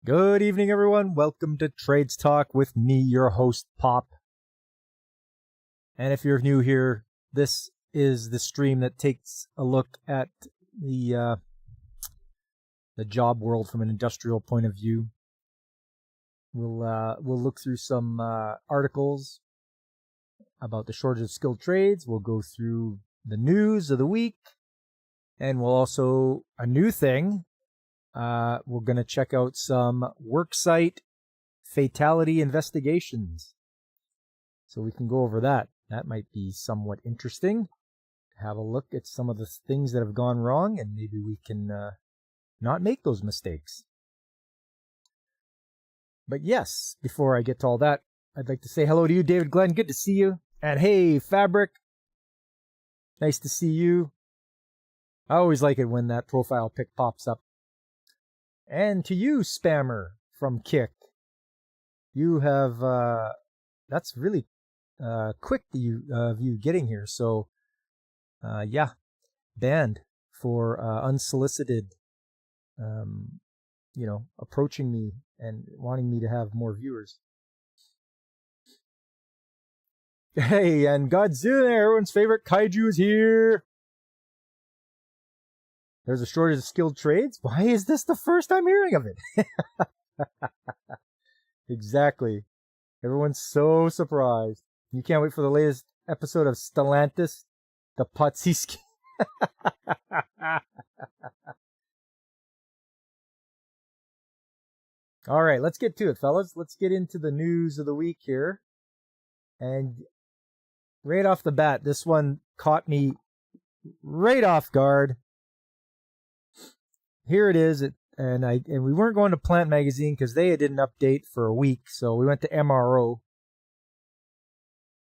Good evening, everyone. Welcome to Trades Talk with me, your host, Pop. And if you're new here, this is the stream that takes a look at the job world from an industrial point of view. We'll look through some articles about the shortage of skilled trades. We'll go through the news of the week, and we'll also a new thing. We're going to check out some worksite fatality investigations. So we can go over that. That might be somewhat interesting. Have a look at some of the things that have gone wrong, and maybe we can not make those mistakes. But yes, before I get to all that, I'd like to say hello to you, David Glenn. Good to see you. And hey, Fabric. Nice to see you. I always like it when that profile pic pops up. And to you, Spammer from Kick. You have, that's really quick of you getting here. So, yeah, banned for unsolicited, approaching me and wanting me to have more viewers. Hey, and Godzilla, everyone's favorite kaiju is here. There's a shortage of skilled trades? Why is this the first I'm hearing of it? Exactly. Everyone's so surprised. You can't wait for the latest episode of Stellantis, the Patsiski. All right, let's get to it, fellas. Let's get into the news of the week here. And right off the bat, this one caught me right off guard. Here it is, and we weren't going to Plant Magazine because they did an update for a week, so we went to MRO.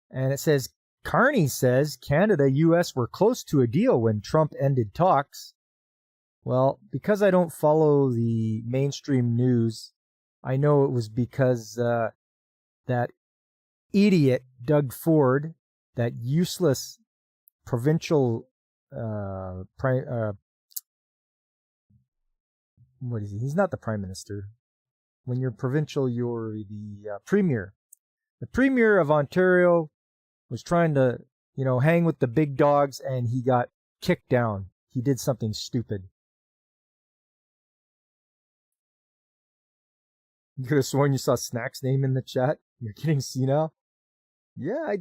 And it says, Carney says Canada, U.S. were close to a deal when Trump ended talks. Well, because I don't follow the mainstream news, I know it was because that idiot Doug Ford, that useless provincial what is he? He's not the prime minister. When you're provincial, you're the premier. The premier of Ontario was trying to, hang with the big dogs, and he got kicked down. He did something stupid. You could have sworn you saw Snack's name in the chat. You're getting senile. Yeah,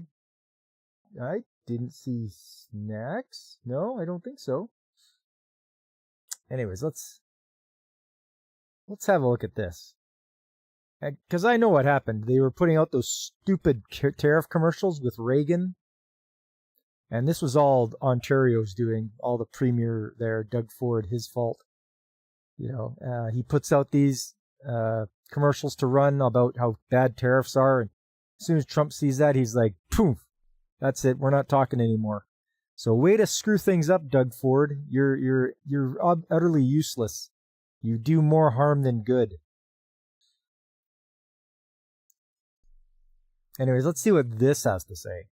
I didn't see Snacks. No, I don't think so. Anyways, let's have a look at this. Because I know what happened. They were putting out those stupid tariff commercials with Reagan. And this was all Ontario's doing. All the premier there, Doug Ford, his fault. He puts out these commercials to run about how bad tariffs are. And as soon as Trump sees that, he's like, poof, that's it. We're not talking anymore. So way to screw things up, Doug Ford. You're utterly useless. You do more harm than good. Anyways, let's see what this has to say.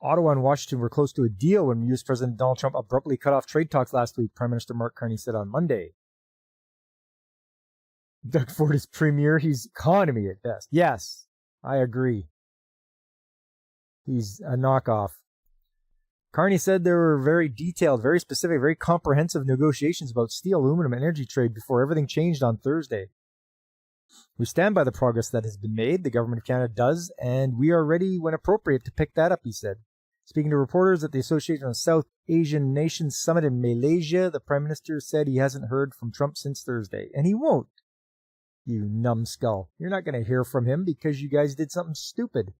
Ottawa and Washington were close to a deal when U.S. President Donald Trump abruptly cut off trade talks last week, Prime Minister Mark Carney said on Monday. Doug Ford is premier. He's economy at best. Yes, I agree. He's a knockoff. Carney said there were very detailed, very specific, very comprehensive negotiations about steel, aluminum, and energy trade before everything changed on Thursday. We stand by the progress that has been made, the Government of Canada does, and we are ready when appropriate to pick that up, he said. Speaking to reporters at the Association of South Asian Nations Summit in Malaysia, the Prime Minister said he hasn't heard from Trump since Thursday, and he won't. You numbskull. You're not going to hear from him because you guys did something stupid.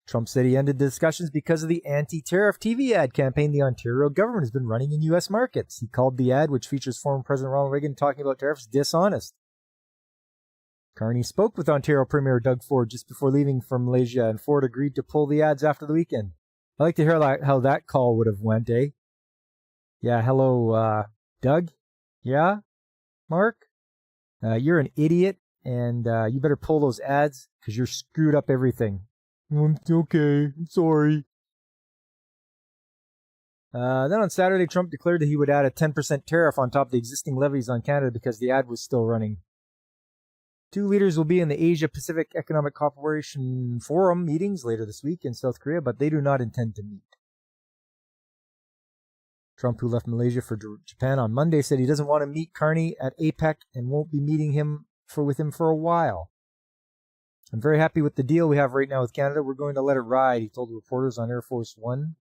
Trump said he ended the discussions because of the anti-tariff TV ad campaign the Ontario government has been running in U.S. markets. He called the ad, which features former President Ronald Reagan talking about tariffs, dishonest. Carney spoke with Ontario Premier Doug Ford just before leaving for Malaysia, and Ford agreed to pull the ads after the weekend. I'd like to hear how that call would have went, eh? Yeah, hello, Doug? Yeah? Mark? You're an idiot, and you better pull those ads, because you're screwed up everything. Okay, I'm sorry. Then on Saturday, Trump declared that he would add a 10% tariff on top of the existing levies on Canada because the ad was still running. Two leaders will be in the Asia-Pacific Economic Cooperation Forum meetings later this week in South Korea, but they do not intend to meet. Trump, who left Malaysia for Japan on Monday, said he doesn't want to meet Carney at APEC and won't be meeting with him for a while. I'm very happy with the deal we have right now with Canada. We're going to let it ride, he told reporters on Air Force One.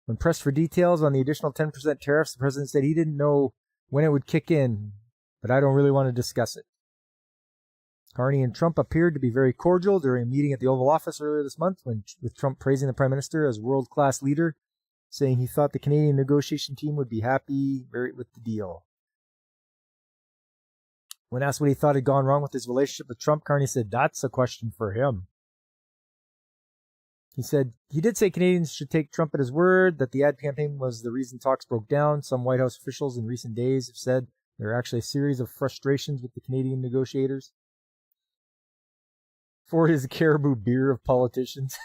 When pressed for details on the additional 10% tariffs, the president said he didn't know when it would kick in, but I don't really want to discuss it. Carney and Trump appeared to be very cordial during a meeting at the Oval Office earlier this month, with Trump praising the Prime Minister as world-class leader, saying he thought the Canadian negotiation team would be happy with the deal. When asked what he thought had gone wrong with his relationship with Trump, Carney said, "That's a question for him." He said he did say Canadians should take Trump at his word, that the ad campaign was the reason talks broke down. Some White House officials in recent days have said there are actually a series of frustrations with the Canadian negotiators. Ford is the Caribou beer of politicians.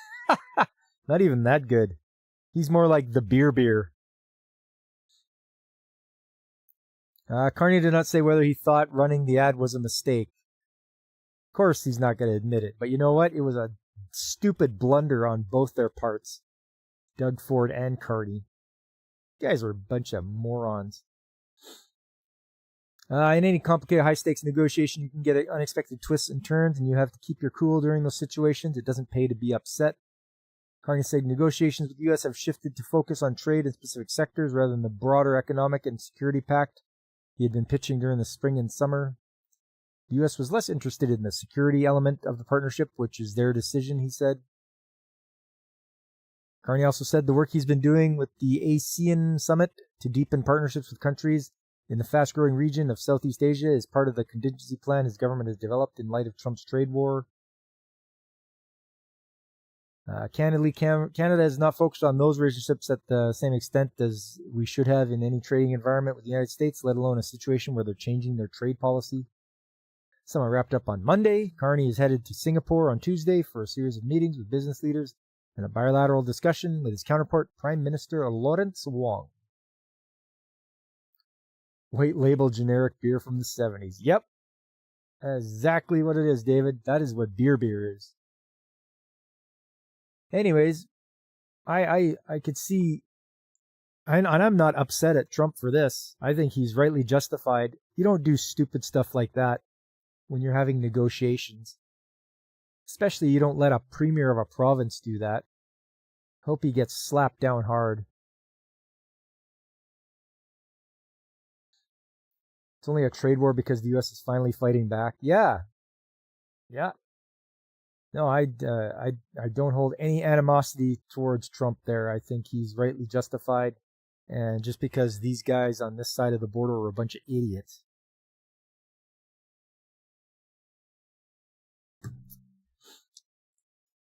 Not even that good. He's more like the beer. Carney did not say whether he thought running the ad was a mistake. Of course, he's not going to admit it. But you know what? It was a stupid blunder on both their parts. Doug Ford and Carney. You guys are a bunch of morons. In any complicated high-stakes negotiation, you can get unexpected twists and turns, and you have to keep your cool during those situations. It doesn't pay to be upset. Carney said negotiations with the U.S. have shifted to focus on trade in specific sectors rather than the broader economic and security pact he had been pitching during the spring and summer. The U.S. was less interested in the security element of the partnership, which is their decision, he said. Carney also said the work he's been doing with the ASEAN Summit to deepen partnerships with countries in the fast-growing region of Southeast Asia is part of the contingency plan his government has developed in light of Trump's trade war. Canada has not focused on those relationships at the same extent as we should have in any trading environment with the United States, let alone a situation where they're changing their trade policy. Summit wrapped up on Monday. Carney is headed to Singapore on Tuesday for a series of meetings with business leaders and a bilateral discussion with his counterpart, Prime Minister Lawrence Wong. White label generic beer from the 70s. Yep. Exactly what it is, David. That is what beer is. Anyways, I could see, and I'm not upset at Trump for this. I think he's rightly justified. You don't do stupid stuff like that when you're having negotiations. Especially you don't let a premier of a province do that. Hope he gets slapped down hard. It's only a trade war because the U.S. is finally fighting back. Yeah. No, I don't hold any animosity towards Trump there. I think he's rightly justified. And just because these guys on this side of the border are a bunch of idiots.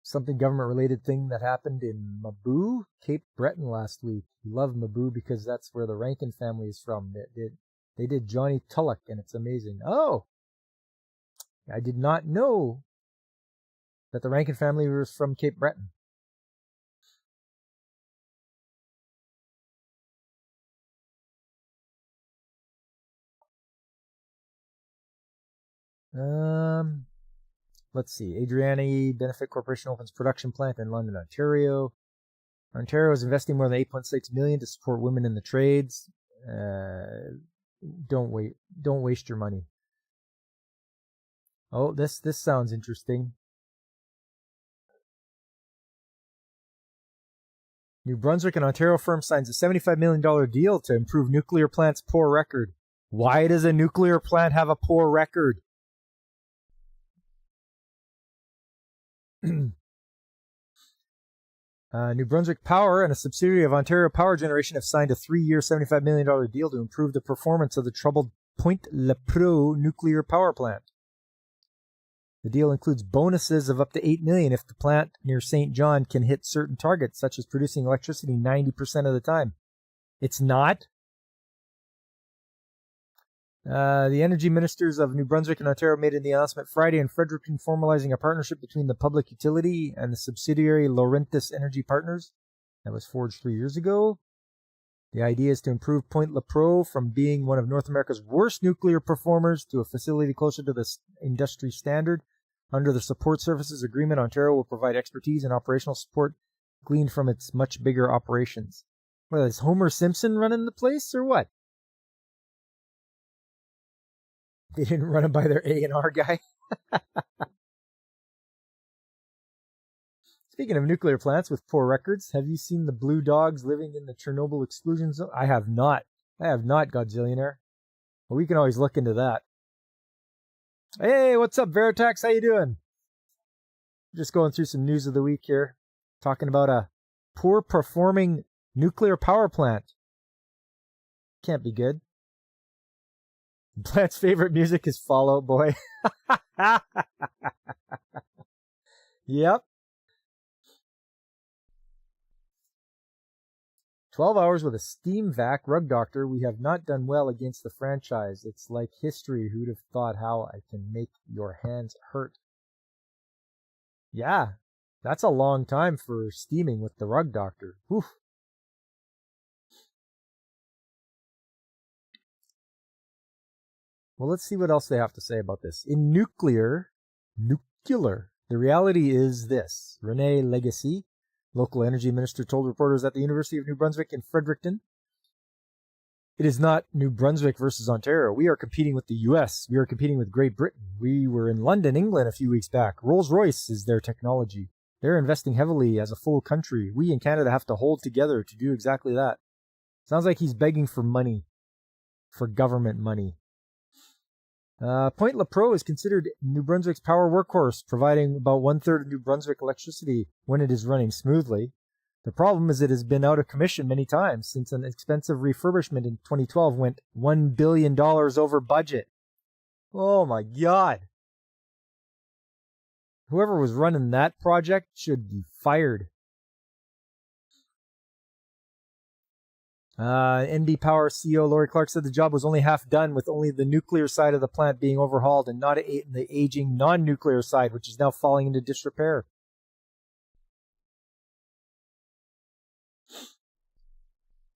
Something government-related thing that happened in Mabou, Cape Breton last week. We love Mabou because that's where the Rankin family is from. They did Johnny Tulloch, and it's amazing. Oh! I did not know that the Rankin family was from Cape Breton. Let's see. Adriani Benefit Corporation opens production plant in London, Ontario. Ontario is investing more than $8.6 million to support women in the trades. Don't waste your money. Oh, this sounds interesting. New Brunswick and Ontario firm signs a $75 million deal to improve nuclear plant's poor record. Why does a nuclear plant have a poor record? New Brunswick Power and a subsidiary of Ontario Power Generation have signed a 3-year, $75 million deal to improve the performance of the troubled Pointe-le-Preau nuclear power plant. The deal includes bonuses of up to $8 million if the plant near St. John can hit certain targets, such as producing electricity 90% of the time. It's not. The energy ministers of New Brunswick and Ontario made the announcement Friday in Fredericton, formalizing a partnership between the public utility and the subsidiary Laurentis Energy Partners that was forged 3 years ago. The idea is to improve Point Lepreau from being one of North America's worst nuclear performers to a facility closer to the industry standard. Under the Support Services Agreement, Ontario will provide expertise and operational support gleaned from its much bigger operations. Well, is Homer Simpson running the place or what? They didn't run it by their A&R guy. Speaking of nuclear plants with poor records, have you seen the blue dogs living in the Chernobyl exclusion zone? I have not. Godzillionaire. Well, we can always look into that. Hey, what's up, Veritax? How you doing? Just going through some news of the week here. Talking about a poor performing nuclear power plant. Can't be good. The plant's favorite music is Fall Out Boy. Yep. 12 hours with a steam vac rug doctor. We have not done well against the franchise. It's like history. Who'd have thought how I can make your hands hurt? Yeah, that's a long time for steaming with the rug doctor. Whew. Well, let's see what else they have to say about this. In nuclear, the reality is this. Rene Legacy, local energy minister, told reporters at the University of New Brunswick in Fredericton, it is not New Brunswick versus Ontario. We are competing with the US. We are competing with Great Britain. We were in London, England a few weeks back. Rolls-Royce is their technology. They're investing heavily as a full country. We in Canada have to hold together to do exactly that. Sounds like he's begging for money, for government money. Point Lepreau is considered New Brunswick's power workhorse, providing about 1/3 of New Brunswick electricity when it is running smoothly. The problem is it has been out of commission many times since an expensive refurbishment in 2012 went $1 billion over budget. Oh my God. Whoever was running that project should be fired. NB Power CEO Laurie Clark said the job was only half done, with only the nuclear side of the plant being overhauled and not the aging non-nuclear side, which is now falling into disrepair.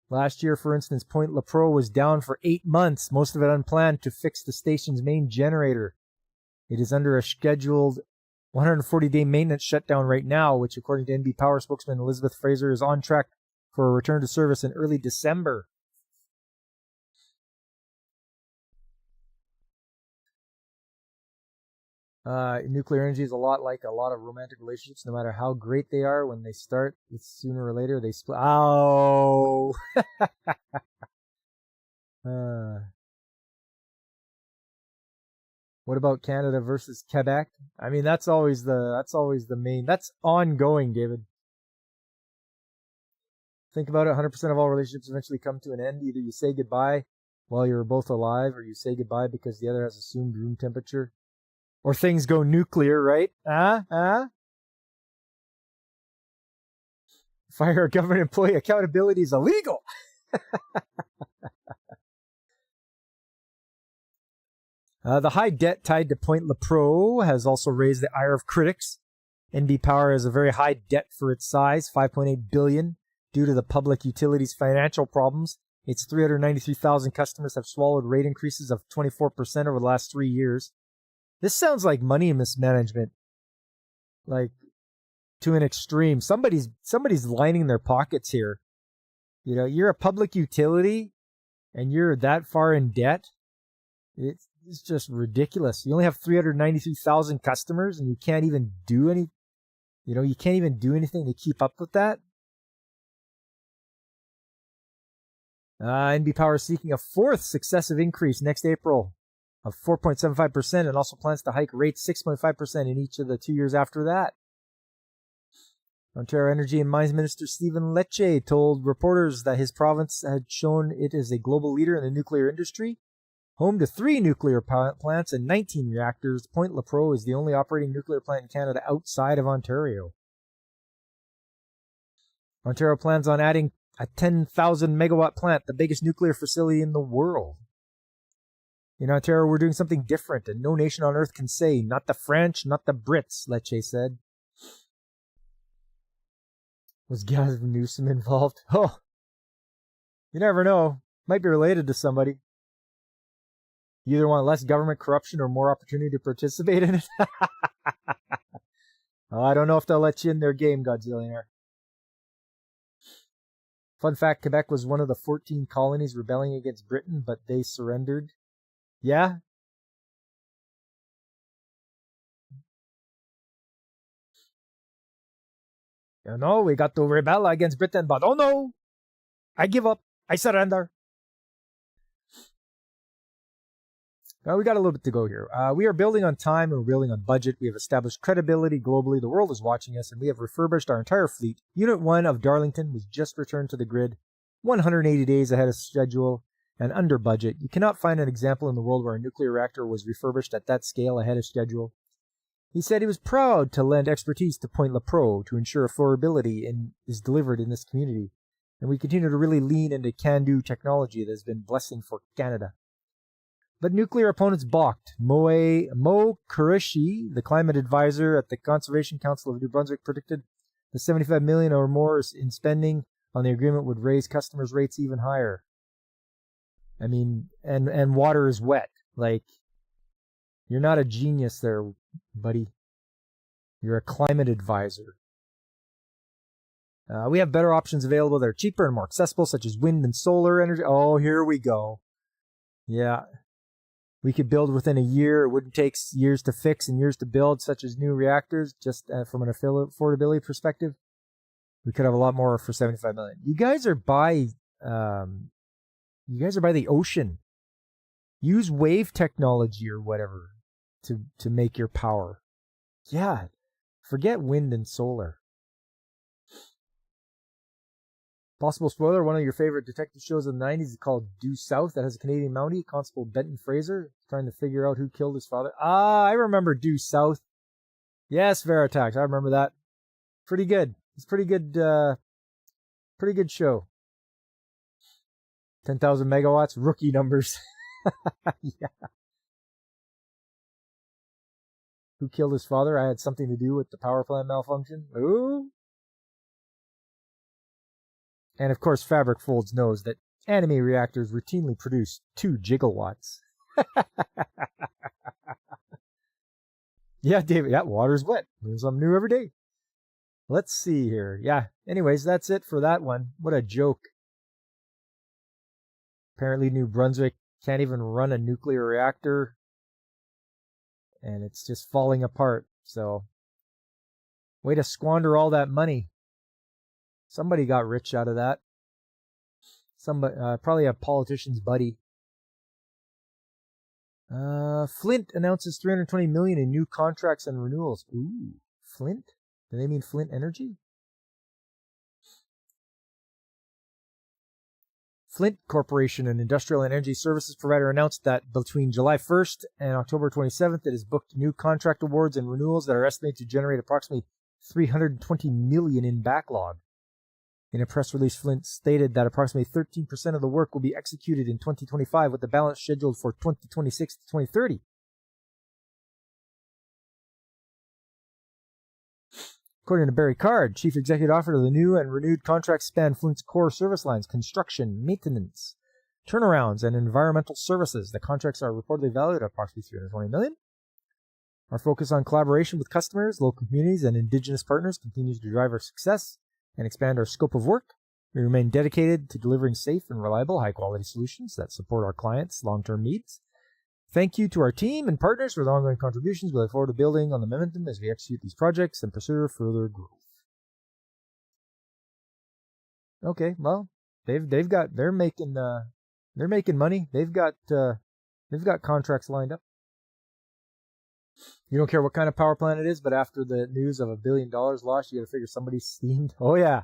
Last year, for instance, Point Lepreau was down for 8 months, most of it unplanned, to fix the station's main generator. It is under a scheduled 140-day maintenance shutdown right now, which, according to NB Power spokesman Elizabeth Fraser, is on track for a return to service in early December. Nuclear energy is a lot like a lot of romantic relationships. No matter how great they are, when they start, it's sooner or later they split. Ow! What about Canada versus Quebec? I mean, that's always the main. That's ongoing, David. Think about it. 100% of all relationships eventually come to an end. Either you say goodbye while you're both alive, or you say goodbye because the other has assumed room temperature. Or things go nuclear, right? Fire a government employee. Accountability is illegal. The high debt tied to Point Lepreau has also raised the ire of critics. NB Power has a very high debt for its size, $5.8 billion. Due to the public utilities' financial problems, its 393,000 customers have swallowed rate increases of 24% over the last 3 years. This sounds like money mismanagement, like to an extreme. Somebody's lining their pockets here. You know, you're a public utility, and you're that far in debt. It's just ridiculous. You only have 393,000 customers, and you can't even do any. You know, you can't even do anything to keep up with that. NB Power is seeking a fourth successive increase next April of 4.75% and also plans to hike rates 6.5% in each of the 2 years after that. Ontario Energy and Mines Minister Stephen Lecce told reporters that his province had shown it as a global leader in the nuclear industry. Home to 3 nuclear plants and 19 reactors, Point Lepreau is the only operating nuclear plant in Canada outside of Ontario. Ontario plans on adding a 10,000 megawatt plant, the biggest nuclear facility in the world. In Ontario, we're doing something different, and no nation on earth can say, not the French, not the Brits, Lecce said. Was Gavin Newsom involved? Oh, You never know. Might be related to somebody. You either want less government corruption or more opportunity to participate in it. Oh, I don't know if they'll let you in their game, Godzillionaire. Fun fact, Quebec was one of the 14 colonies rebelling against Britain, but they surrendered. Yeah? You know, we got to rebel against Britain, but oh no! I give up. I surrender. Well, we got a little bit to go here. We are building on time and we're building on budget. We have established credibility globally. The world is watching us, and we have refurbished our entire fleet. Unit 1 of Darlington was just returned to the grid 180 days ahead of schedule and under budget. You cannot find an example in the world where a nuclear reactor was refurbished at that scale ahead of schedule. He said he was proud to lend expertise to Point Lepreau to ensure affordability is delivered in this community. And we continue to really lean into can-do technology that has been a blessing for Canada. But nuclear opponents balked. Mo Kurishi, the climate advisor at the Conservation Council of New Brunswick, predicted the $75 million or more in spending on the agreement would raise customers' rates even higher. I mean, and water is wet. Like, you're not a genius there, buddy. You're a climate advisor. We have better options available that are cheaper and more accessible, such as wind and solar energy. Oh, here we go. Yeah. We could build within a year. It wouldn't take years to fix and years to build, such as new reactors, just from an affordability perspective. We could have a lot more for $75 million. You guys are by the ocean. Use wave technology or whatever to make your power. Yeah. Forget wind and solar. Possible spoiler, one of your favorite detective shows of the 90s is called Due South, that has a Canadian Mountie, Constable Benton Fraser, trying to figure out who killed his father. I remember Due South. Yes, Veritax, I remember that. Pretty good. It's pretty good show. 10,000 megawatts, rookie numbers. Yeah. Who killed his father? I had something to do with the power plant malfunction. Ooh. And of course, Fabric Folds knows that anime reactors routinely produce 2 gigawatts. Yeah, David, that water's wet. Learn something new every day. Let's see here. Yeah, anyways, that's it for that one. What a joke. Apparently New Brunswick can't even run a nuclear reactor. And it's just falling apart. So, way to squander all that money. Somebody got rich out of that. Somebody, probably a politician's buddy. Flint announces $320 million in new contracts and renewals. Ooh, Flint? Do they mean Flint Energy? Flint Corporation, an industrial and energy services provider, announced that between July 1st and October 27th, it has booked new contract awards and renewals that are estimated to generate approximately $320 million in backlog. In a press release, Flint stated that approximately 13% of the work will be executed in 2025, with the balance scheduled for 2026 to 2030. According to Barry Card, Chief Executive Officer, the new and renewed contracts span Flint's core service lines: construction, maintenance, turnarounds, and environmental services. The contracts are reportedly valued at approximately $320 million. Our focus on collaboration with customers, local communities, and Indigenous partners continues to drive our success and expand our scope of work. We remain dedicated to delivering safe and reliable, high-quality solutions that support our clients' long-term needs. Thank you to our team and partners for their ongoing contributions. We look forward to building on the momentum as we execute these projects and pursue further growth. Okay, well, they're making money. They've got contracts lined up. You don't care what kind of power plant it is, but after the news of $1 billion lost, you got to figure somebody's steamed. Oh yeah.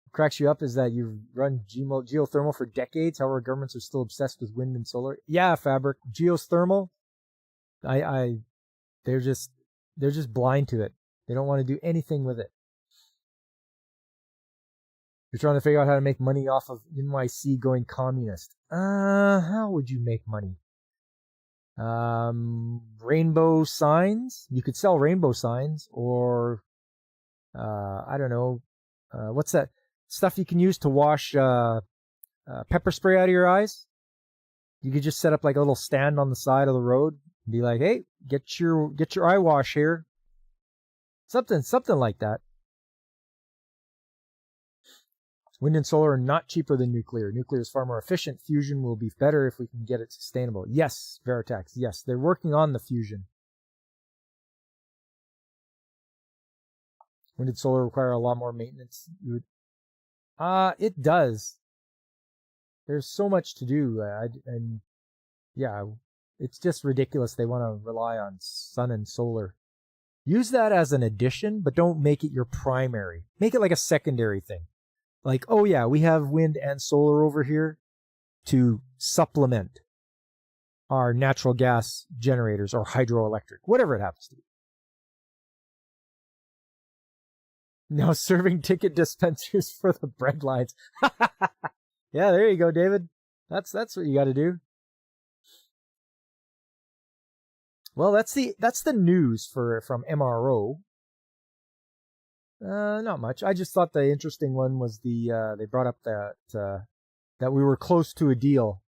What cracks you up is that you've run geothermal for decades. However, governments are still obsessed with wind and solar. Yeah, Fabric, geothermal. They're just blind to it. They don't want to do anything with it. You're trying to figure out how to make money off of NYC going communist. How would you make money? Rainbow signs. You could sell rainbow signs, or I don't know. What's that stuff you can use to wash pepper spray out of your eyes. You could just set up like a little stand on the side of the road and be like, hey, get your eye wash here. Something like that. Wind and solar are not cheaper than nuclear. Nuclear is far more efficient. Fusion will be better if we can get it sustainable. Yes, Veritax. Yes, they're working on the fusion. Wind and solar require a lot more maintenance. It does. There's so much to do, and yeah, it's just ridiculous. They want to rely on sun and solar. Use that as an addition, but don't make it your primary. Make it like a secondary thing. Like, oh yeah, we have wind and solar over here to supplement our natural gas generators or hydroelectric, whatever it happens to be. Now serving ticket dispensers for the bread lines. Yeah, there you go, David. That's what you got to do. Well, that's the news from MRO. Not much. I just thought the interesting one was they brought up that we were close to a deal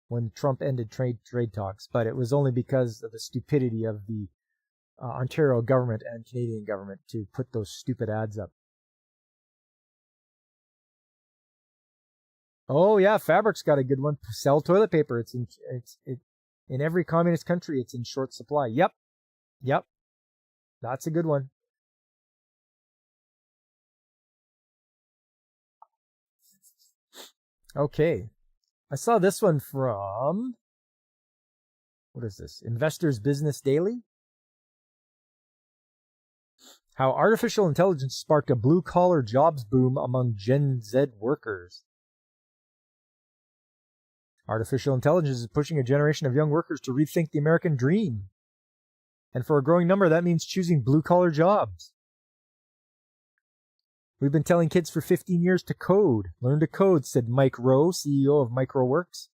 when Trump ended trade talks, but it was only because of the stupidity of the Ontario government and Canadian government to put those stupid ads up. Oh yeah, Fabric's got a good one. Sell toilet paper. It's in every communist country. It's in short supply. Yep. That's a good one. Okay. I saw this one from, what is this? Investors Business Daily. How artificial intelligence sparked a blue-collar jobs boom among Gen Z workers. Artificial intelligence is pushing a generation of young workers to rethink the American dream. And for a growing number, that means choosing blue-collar jobs. We've been telling kids for 15 years to code. Learn to code, said Mike Rowe, CEO of Microworks.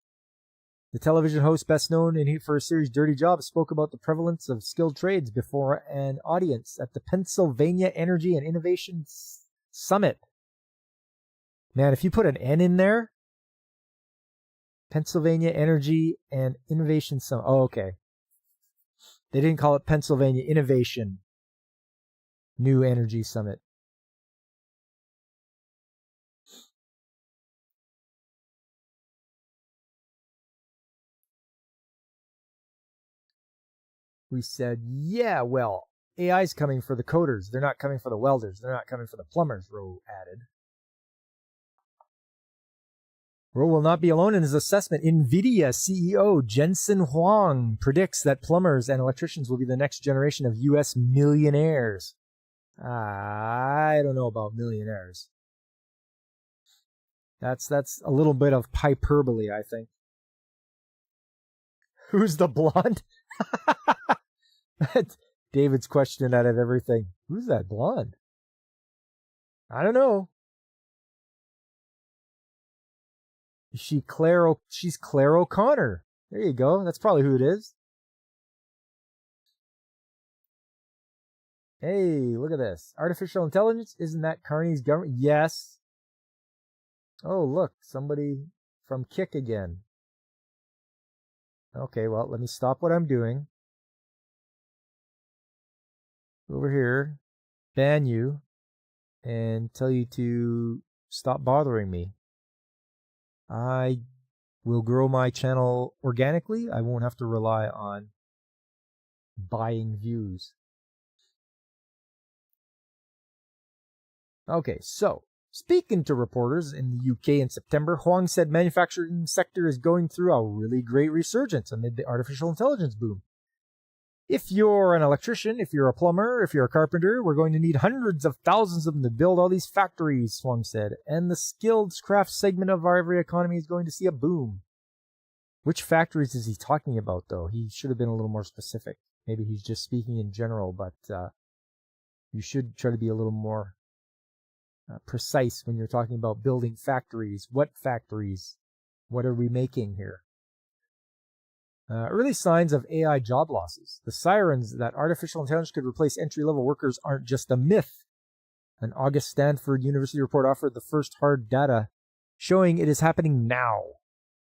The television host, best known for his series Dirty Jobs, spoke about the prevalence of skilled trades before an audience at the Pennsylvania Energy and Innovation Summit. Man, if you put an N in there, Pennsylvania Energy and Innovation Summit. Oh, okay. They didn't call it Pennsylvania Innovation New Energy Summit. We said, yeah, well, AI's coming for the coders. They're not coming for the welders. They're not coming for the plumbers, Rowe added. Rowe will not be alone in his assessment. NVIDIA CEO Jensen Huang predicts that plumbers and electricians will be the next generation of U.S. millionaires. I don't know about millionaires. That's a little bit of hyperbole, I think. Who's the blonde? David's question out of everything. Who's that blonde? I don't know. She's Claire O'Connor. There you go. That's probably who it is. Hey, look at this. Artificial intelligence? Isn't that Carney's government? Yes. Oh, look. Somebody from Kick again. Okay, well, let me stop what I'm doing. Over here. Ban you. And tell you to stop bothering me. I will grow my channel organically. I won't have to rely on buying views. Okay, so speaking to reporters in the UK in September, Huang said manufacturing sector is going through a really great resurgence amid the artificial intelligence boom. If you're an electrician, if you're a plumber, if you're a carpenter, we're going to need hundreds of thousands of them to build all these factories, Huang said. And the skilled craft segment of our every economy is going to see a boom. Which factories is he talking about, though? He should have been a little more specific. Maybe he's just speaking in general, but you should try to be a little more precise when you're talking about building factories. What factories? What are we making here? Early signs of AI job losses. The sirens that artificial intelligence could replace entry-level workers aren't just a myth. An August Stanford University report offered the first hard data showing it is happening now.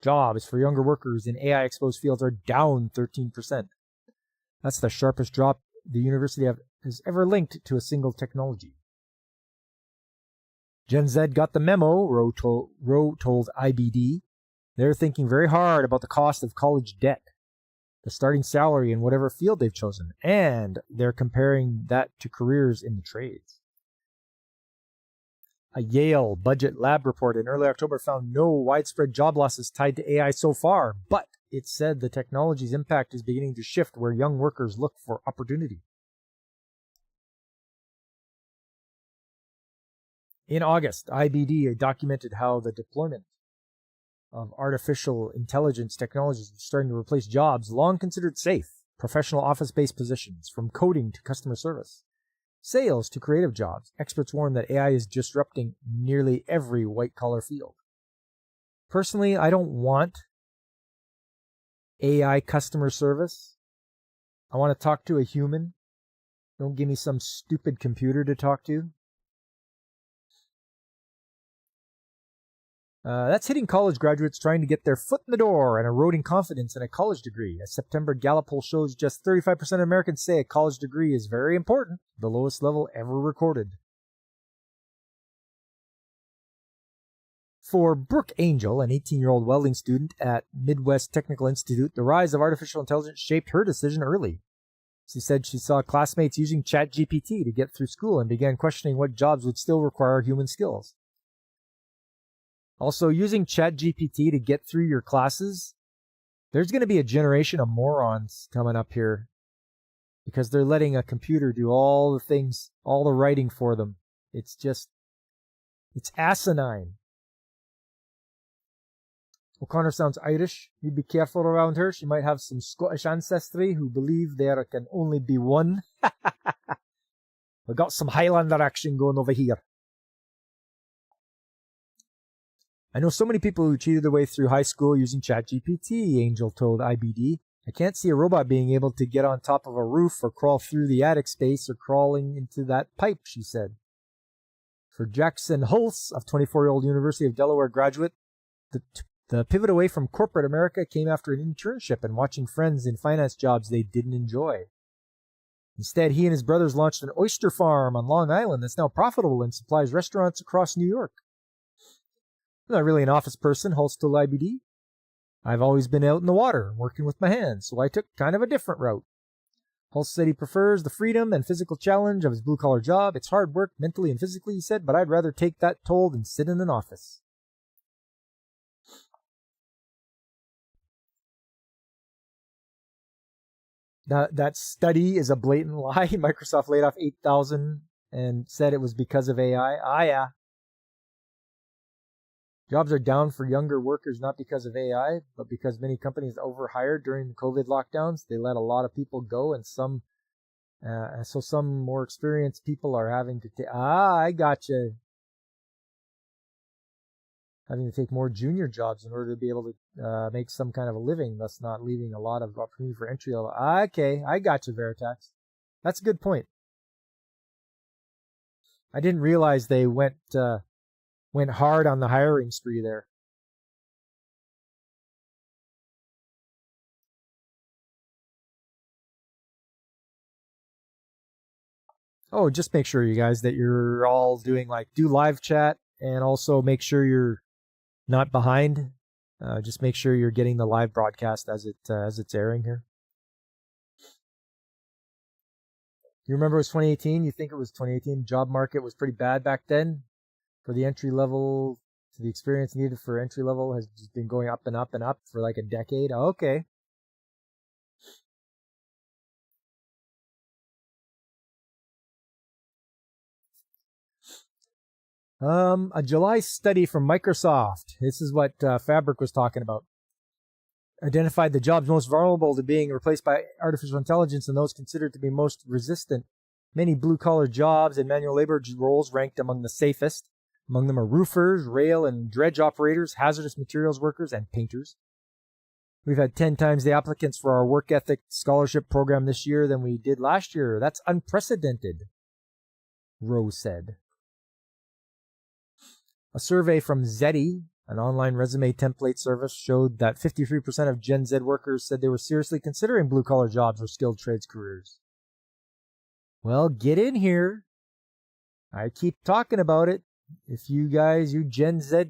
Jobs for younger workers in AI-exposed fields are down 13%. That's the sharpest drop the university has ever linked to a single technology. Gen Z got the memo, Rowe told IBD. They're thinking very hard about the cost of college debt, the starting salary in whatever field they've chosen, and they're comparing that to careers in the trades. A Yale budget lab report in early October found no widespread job losses tied to AI so far, but it said the technology's impact is beginning to shift where young workers look for opportunity. In August, IBD documented how the deployment of artificial intelligence technologies is starting to replace jobs long considered safe, professional office-based positions, from coding to customer service, sales to creative jobs. Experts warn that AI is disrupting nearly every white-collar field. Personally, I don't want AI customer service. I want to talk to a human. Don't give me some stupid computer to talk to. That's hitting college graduates trying to get their foot in the door and eroding confidence in a college degree. A September Gallup poll shows just 35% of Americans say a college degree is very important, the lowest level ever recorded. For Brooke Angel, an 18-year-old welding student at Midwest Technical Institute, the rise of artificial intelligence shaped her decision early. She said she saw classmates using ChatGPT to get through school and began questioning what jobs would still require human skills. Also, using ChatGPT to get through your classes, there's going to be a generation of morons coming up here because they're letting a computer do all the things, all the writing for them. It's asinine. O'Connor sounds Irish. You'd be careful around her. She might have some Scottish ancestry who believe there can only be one. We got some Highlander action going over here. I know so many people who cheated their way through high school using ChatGPT, Angel told IBD. I can't see a robot being able to get on top of a roof or crawl through the attic space or crawling into that pipe, she said. For Jackson Hulse, a 24-year-old University of Delaware graduate, the pivot away from corporate America came after an internship and watching friends in finance jobs they didn't enjoy. Instead, he and his brothers launched an oyster farm on Long Island that's now profitable and supplies restaurants across New York. I'm not really an office person, Hulse told IBD. I've always been out in the water, working with my hands, so I took kind of a different route. Hulse said he prefers the freedom and physical challenge of his blue-collar job. It's hard work, mentally and physically, he said, but I'd rather take that toll than sit in an office. That study is a blatant lie. Microsoft laid off 8,000 and said it was because of AI. Yeah. Jobs are down for younger workers not because of AI, but because many companies overhired during the COVID lockdowns. They let a lot of people go, and some more experienced people are having to I gotcha. Having to take more junior jobs in order to be able to make some kind of a living, thus not leaving a lot of opportunity for entry level. Okay, I gotcha, Veritax. That's a good point. I didn't realize they went hard on the hiring spree there. Oh, just make sure, you guys, that you're all doing do live chat, and also make sure you're not behind. Just make sure you're getting the live broadcast as it's airing here. You remember it was 2018? You think it was 2018? Job market was pretty bad back then for the entry level. So the experience needed for entry level has just been going up and up and up for like a decade. Okay. A July study from Microsoft. This is what Fabric was talking about. Identified the jobs most vulnerable to being replaced by artificial intelligence and those considered to be most resistant. Many blue-collar jobs and manual labor roles ranked among the safest. Among them are roofers, rail and dredge operators, hazardous materials workers, and painters. We've had 10 times the applicants for our work ethic scholarship program this year than we did last year. That's unprecedented, Rowe said. A survey from Zeti An online resume template service showed that 53% of Gen Z workers said they were seriously considering blue-collar jobs or skilled trades careers. Well, get in here. I keep talking about it. If you guys, you Gen Z,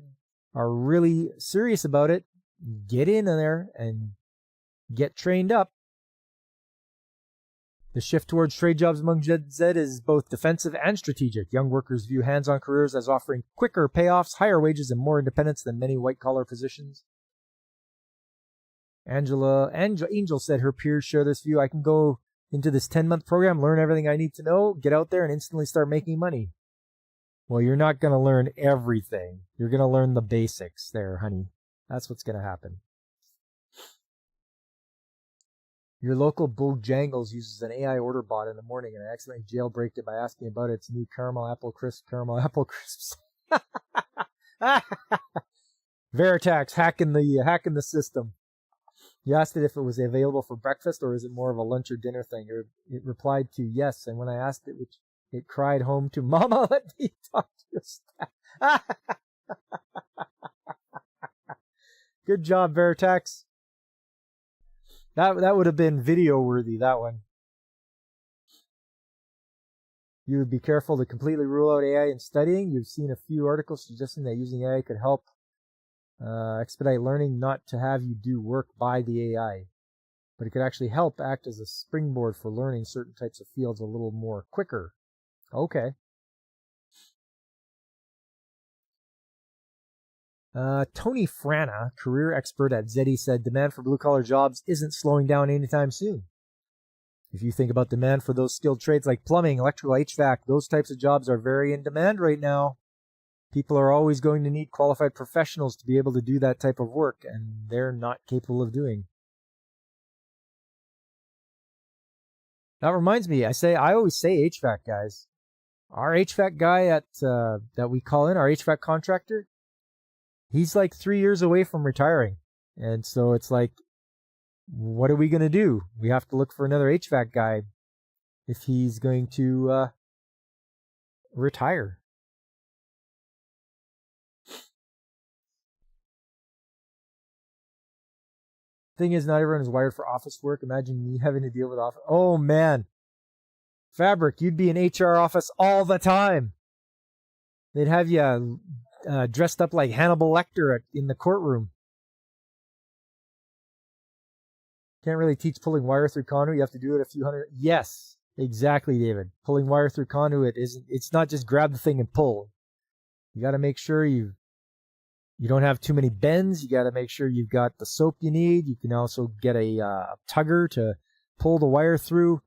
are really serious about it, get in there and get trained up. The shift towards trade jobs among Gen Z is both defensive and strategic. Young workers view hands-on careers as offering quicker payoffs, higher wages, and more independence than many white-collar positions. Angel said her peers share this view. I can go into this 10-month program, learn everything I need to know, get out there, and instantly start making money. Well, you're not going to learn everything. You're going to learn the basics there, honey. That's what's going to happen. Your local Bojangles uses an AI order bot in the morning, and I accidentally jailbreaked it by asking about its new caramel apple crisps. Veritax hacking the system. You asked it if it was available for breakfast or is it more of a lunch or dinner thing. It replied to yes, and when I asked it, it cried home to Mama, let me talk to your staff. Good job, Veritax. That would have been video worthy, that one. You would be careful to completely rule out AI in studying. You've seen a few articles suggesting that using AI could help expedite learning, not to have you do work by the AI, but it could actually help act as a springboard for learning certain types of fields a little more quicker. Okay. Tony Frana, career expert at Zeddy, said demand for blue-collar jobs isn't slowing down anytime soon. If you think about demand for those skilled trades like plumbing, electrical, HVAC, those types of jobs are very in demand right now. People are always going to need qualified professionals to be able to do that type of work, and they're not capable of doing. That reminds me, I always say HVAC guys. Our HVAC guy that we call in, our HVAC contractor, he's like 3 years away from retiring. And so it's like, what are we going to do? We have to look for another HVAC guy if he's going to retire. Thing is, not everyone is wired for office work. Imagine me having to deal with office. Oh, man. Fabric, you'd be in HR office all the time. They'd have you dressed up like Hannibal Lecter in the courtroom. Can't really teach pulling wire through conduit. You have to do it a few hundred. Yes, exactly, David. Pulling wire through conduit it's not just grab the thing and pull. You got to make sure you don't have too many bends. You got to make sure you've got the soap you need. You can also get a tugger to pull the wire through.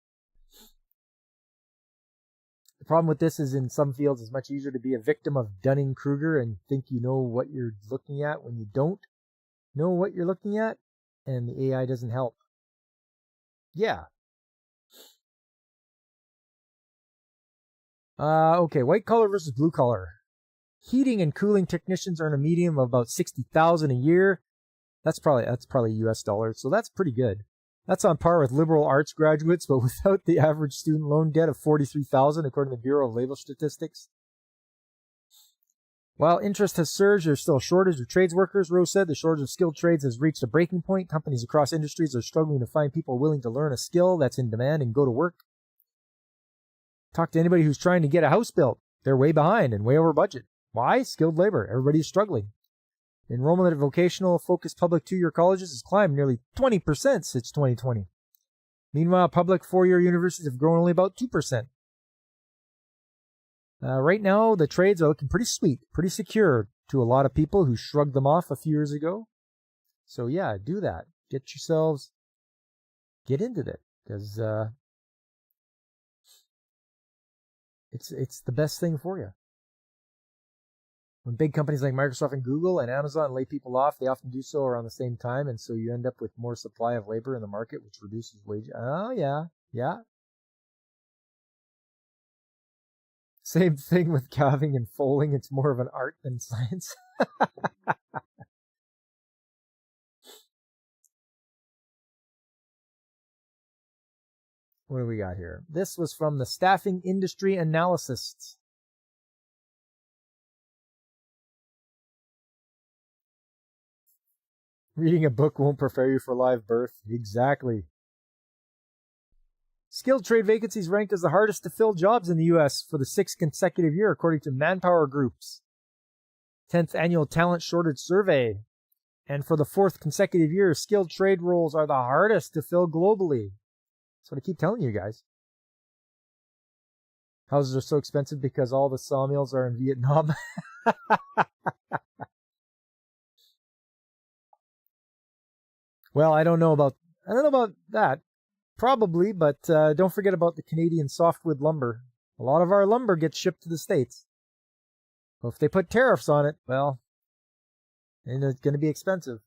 The problem with this is in some fields it's much easier to be a victim of Dunning-Kruger and think you know what you're looking at when you don't know what you're looking at, and the AI doesn't help. Yeah. Okay, white collar versus blue collar. Heating and cooling technicians earn a median of about $60,000 a year. That's probably US dollars, so that's pretty good. That's on par with liberal arts graduates, but without the average student loan debt of $43,000, according to the Bureau of Labor Statistics. While interest has surged, there's still a shortage of trades workers, Rose said. The shortage of skilled trades has reached a breaking point. Companies across industries are struggling to find people willing to learn a skill that's in demand and go to work. Talk to anybody who's trying to get a house built. They're way behind and way over budget. Why? Skilled labor. Everybody's struggling. Enrollment at vocational-focused public two-year colleges has climbed nearly 20% since 2020. Meanwhile, public four-year universities have grown only about 2%. Right now, the trades are looking pretty sweet, pretty secure to a lot of people who shrugged them off a few years ago. So yeah, do that. Get into it, because it's the best thing for you. When big companies like Microsoft and Google and Amazon lay people off, they often do so around the same time, and so you end up with more supply of labor in the market, which reduces wages. Oh, yeah. Same thing with calving and foaling. It's more of an art than science. What do we got here? This was from the Staffing Industry Analysts. Reading a book won't prepare you for live birth. Exactly. Skilled trade vacancies ranked as the hardest to fill jobs in the U.S. for the 6th consecutive year, according to Manpower Group's 10th annual talent shortage survey. And for the 4th consecutive year, skilled trade roles are the hardest to fill globally. That's what I keep telling you guys. Houses are so expensive because all the sawmills are in Vietnam. Well, I don't know about that. Probably, but don't forget about the Canadian softwood lumber. A lot of our lumber gets shipped to the States. Well, if they put tariffs on it, well, and it's going to be expensive.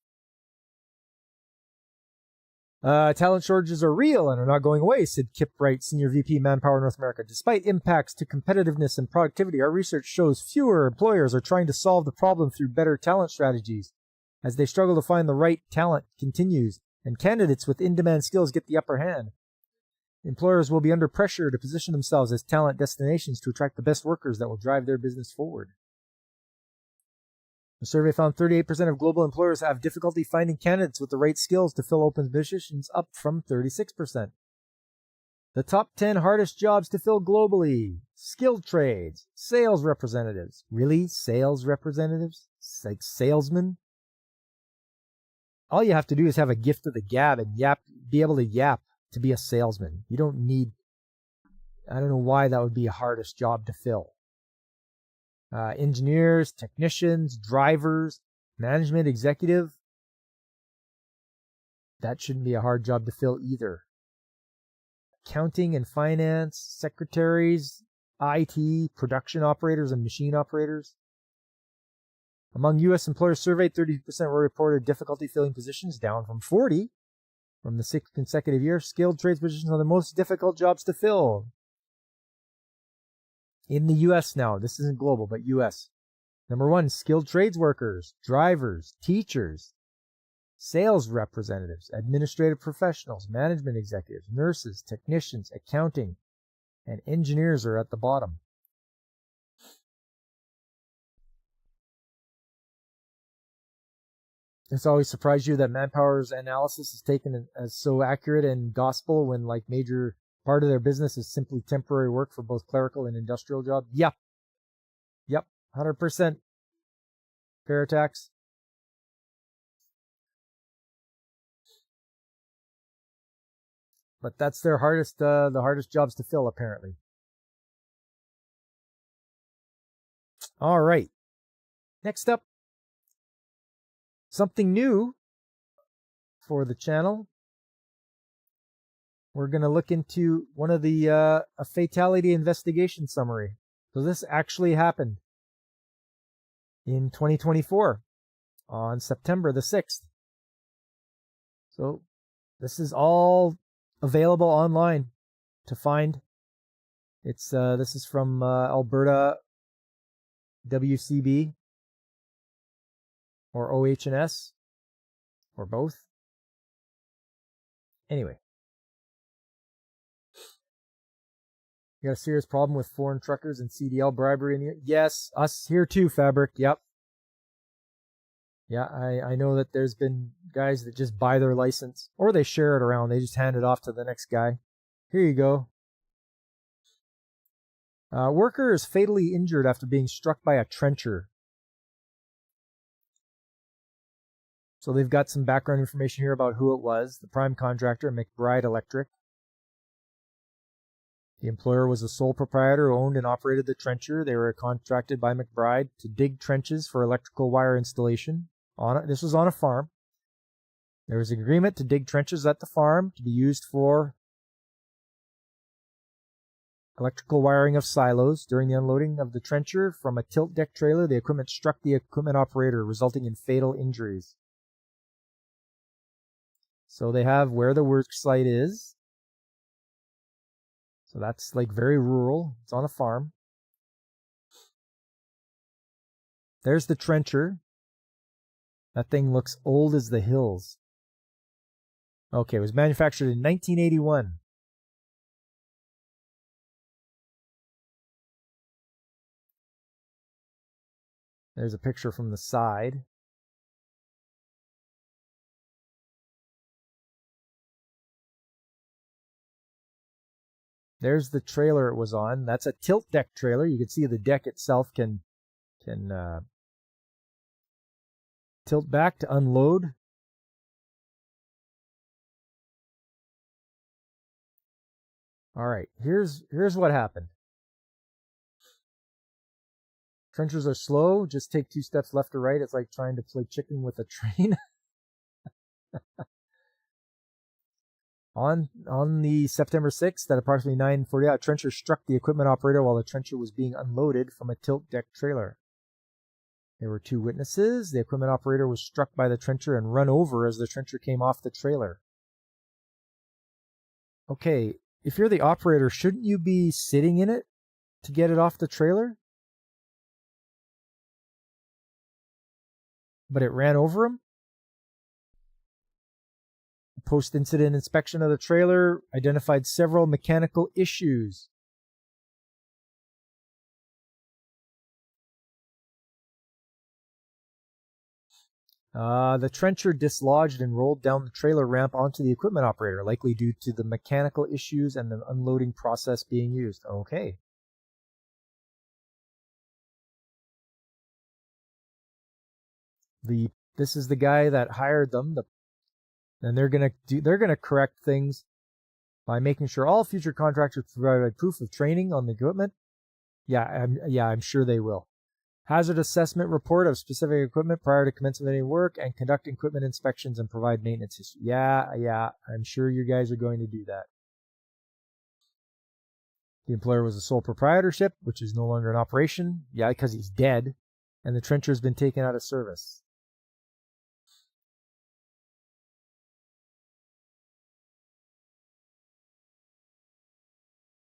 Talent shortages are real and are not going away, said Kip Wright, Senior VP Manpower North America. Despite impacts to competitiveness and productivity, our research shows fewer employers are trying to solve the problem through better talent strategies. As they struggle to find the right talent continues, and candidates with in-demand skills get the upper hand. Employers will be under pressure to position themselves as talent destinations to attract the best workers that will drive their business forward. The survey found 38% of global employers have difficulty finding candidates with the right skills to fill open positions, up from 36%. The top 10 hardest jobs to fill globally: skilled trades, sales representatives. Really? Sales representatives? Like salesmen? All you have to do is have a gift of the gab and be able to yap to be a salesman. You don't need, I don't know why that would be a hardest job to fill. Engineers, technicians, drivers, management executive. That shouldn't be a hard job to fill either. Accounting and finance, secretaries, IT, production operators, and machine operators. Among U.S. employers surveyed, 30% were reported difficulty filling positions, down from 40% from the 6th consecutive year. Skilled trades positions are the most difficult jobs to fill. In the U.S. now, this isn't global, but U.S. Number 1, skilled trades workers, drivers, teachers, sales representatives, administrative professionals, management executives, nurses, technicians, accounting, and engineers are at the bottom. It's always surprised you that Manpower's analysis is taken as so accurate and gospel when like major part of their business is simply temporary work for both clerical and industrial jobs. Yep, 100% fair tax. But that's their hardest, the hardest jobs to fill, apparently. All right. Next up, something new for the channel. We're going to look into one of the a fatality investigation summary. So this actually happened in 2024 on September the 6th. So this is all available online to find. It's this is from Alberta WCB or OH&S or both. Anyway, you got a serious problem with foreign truckers and CDL bribery in here? Yes, us here too, Fabric. Yep. Yeah, I know that there's been guys that just buy their license or they share it around. They just hand it off to the next guy. Here you go. Worker is fatally injured after being struck by a trencher. So they've got some background information here about who it was. The prime contractor, McBride Electric. The employer was a sole proprietor who owned and operated the trencher. They were contracted by McBride to dig trenches for electrical wire installation. This was on a farm. There was an agreement to dig trenches at the farm to be used for electrical wiring of silos. During the unloading of the trencher from a tilt deck trailer, the equipment struck the equipment operator, resulting in fatal injuries. So they have where the work site is. So that's like very rural. It's on a farm. There's the trencher. That thing looks old as the hills. Okay, it was manufactured in 1981. There's a picture from the side. There's the trailer it was on. That's a tilt deck trailer. You can see the deck itself can tilt back to unload. All right, here's what happened. Trenchers are slow. Just take 2 steps left or right. It's like trying to play chicken with a train. On the September 6th at approximately 9:40, a trencher struck the equipment operator while the trencher was being unloaded from a tilt deck trailer. There were 2 witnesses. The equipment operator was struck by the trencher and run over as the trencher came off the trailer. Okay, if you're the operator, shouldn't you be sitting in it to get it off the trailer? But it ran over him? Post-incident inspection of the trailer identified several mechanical issues. The trencher dislodged and rolled down the trailer ramp onto the equipment operator, likely due to the mechanical issues and the unloading process being used. Okay. This is the guy that hired them, and they're gonna correct things by making sure all future contractors provide proof of training on the equipment. I'm sure they will. Hazard assessment report of specific equipment prior to commencement of any work, and conduct equipment inspections and provide maintenance history. Yeah, I'm sure you guys are going to do that. The employer was a sole proprietorship, which is no longer in operation. Yeah, because he's dead, and the trencher has been taken out of service.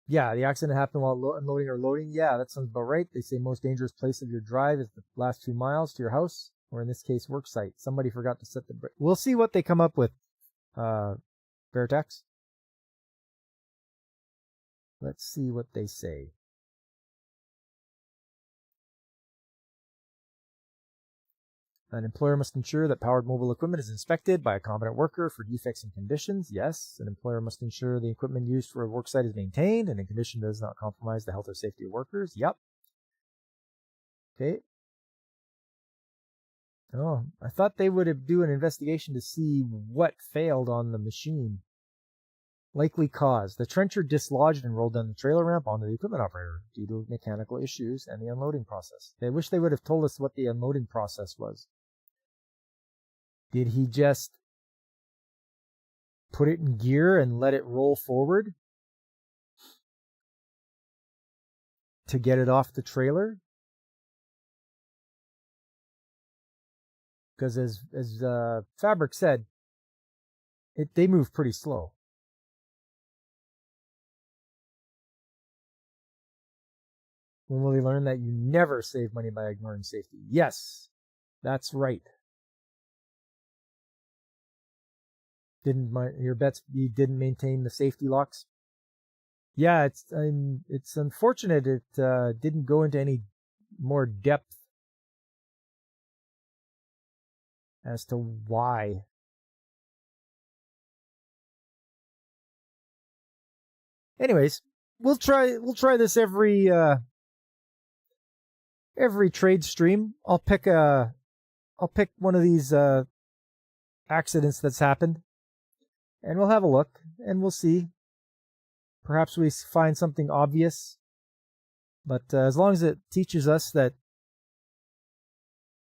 Yeah, the accident happened while unloading or loading. Yeah, that sounds about right. They say most dangerous place of your drive is the last 2 miles to your house, or in this case, work site. Somebody forgot to set the brake. We'll see what they come up with, Vertex. Let's see what they say. An employer must ensure that powered mobile equipment is inspected by a competent worker for defects and conditions. Yes. An employer must ensure the equipment used for a worksite is maintained and in condition does not compromise the health or safety of workers. Yep. Okay. Oh, I thought they would do an investigation to see what failed on the machine. Likely cause. The trencher dislodged and rolled down the trailer ramp onto the equipment operator due to mechanical issues and the unloading process. I wish they would have told us what the unloading process was. Did he just put it in gear and let it roll forward to get it off the trailer? Because as Fabric said, they move pretty slow. When will they learn that you never save money by ignoring safety? Yes, that's right. Your bets you didn't maintain the safety locks? Yeah, it's unfortunate it didn't go into any more depth as to why. Anyways, we'll try this every trade stream. I'll pick one of these accidents that's happened, and we'll have a look, and we'll see. Perhaps we find something obvious, but as long as it teaches us that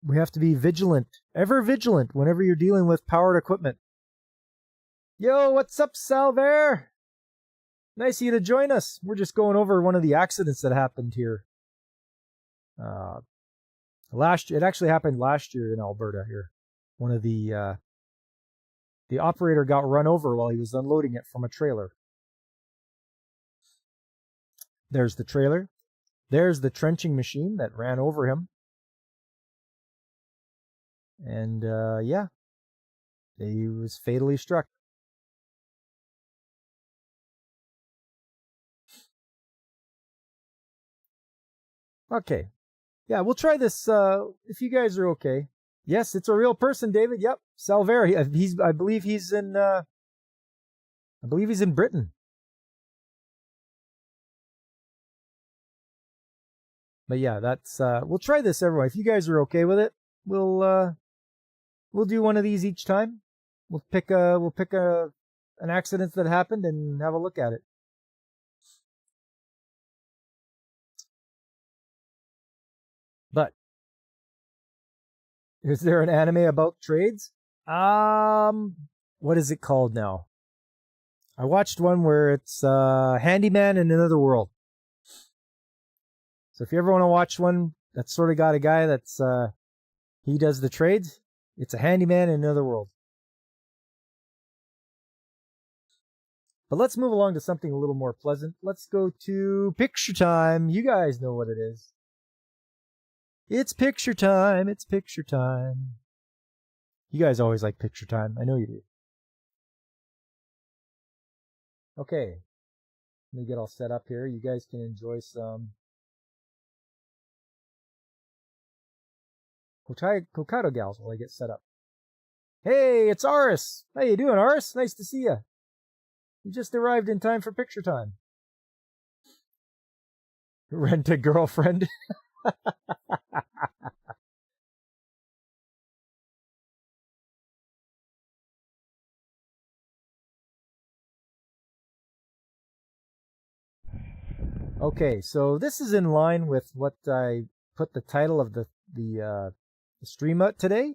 we have to be vigilant, ever vigilant, whenever you're dealing with powered equipment. Yo, what's up, Salver? Nice of you to join us. We're just going over one of the accidents that happened here. It actually happened last year in Alberta here. One of the operator got run over while he was unloading it from a trailer. There's the trailer. There's the trenching machine that ran over him. And yeah, he was fatally struck. Okay. Yeah, we'll try this if you guys are okay. Yes, it's a real person, David. Yep, Salver. I believe he's in Britain. But yeah, that's we'll try this, everyone. If you guys are okay with it, we'll do one of these each time. We'll pick an accident that happened and have a look at it. But is there an anime about trades? What is it called now? I watched one where it's Handyman in Another World. So if you ever want to watch one that's sort of got a guy that's he does the trades, it's a Handyman in Another World. But let's move along to something a little more pleasant. Let's go to picture time. You guys know what it is. It's picture time. It's picture time. You guys always like picture time. I know you do. Okay. Let me get all set up here. You guys can enjoy some Hokkaido Gals while I get set up. Hey, it's Aris. How you doing, Aris? Nice to see you. You just arrived in time for picture time. Rent a girlfriend. Okay, so this is in line with what I put the title of the stream at today.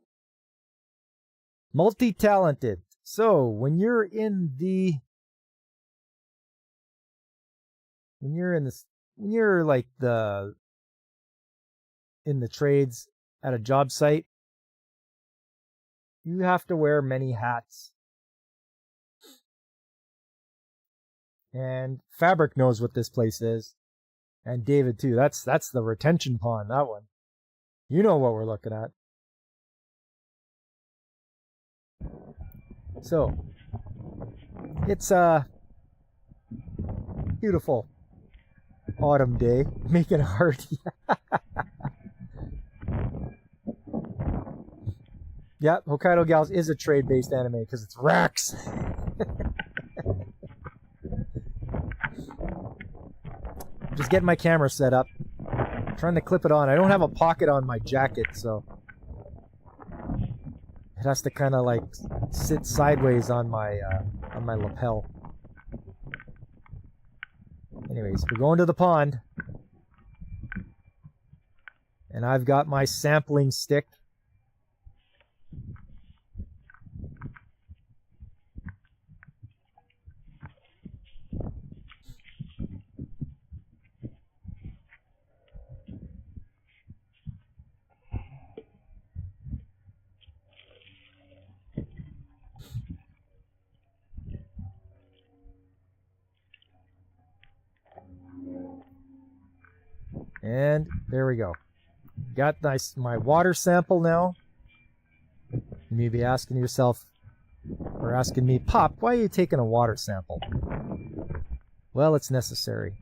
Multi-talented. So when you're like in the trades at a job site, you have to wear many hats. And Fabric knows what this place is. And David too. That's the retention pond, that one. You know what we're looking at. So, it's a beautiful autumn day. Making it hard. Yeah, Hokkaido Gals is a trade-based anime because it's Rex. Just getting my camera set up. I'm trying to clip it on. I don't have a pocket on my jacket, so it has to kind of like sit sideways on my lapel. Anyways, we're going to the pond, and I've got my sampling stick. And there we go. Got my water sample now. You may be asking yourself, or asking me, Pop, why are you taking a water sample? Well, it's necessary.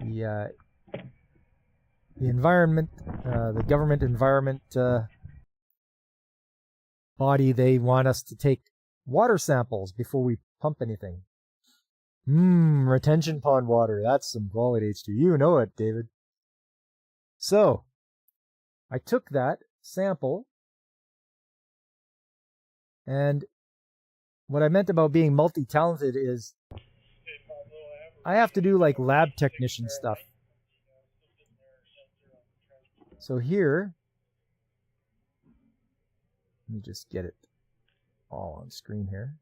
The environment, the government environment body, they want us to take water samples before we pump anything. Retention pond water. That's some quality H2. You know it, David. So, I took that sample, and what I meant about being multi-talented is I have to do like lab technician stuff. So here, let me just get it all on screen here.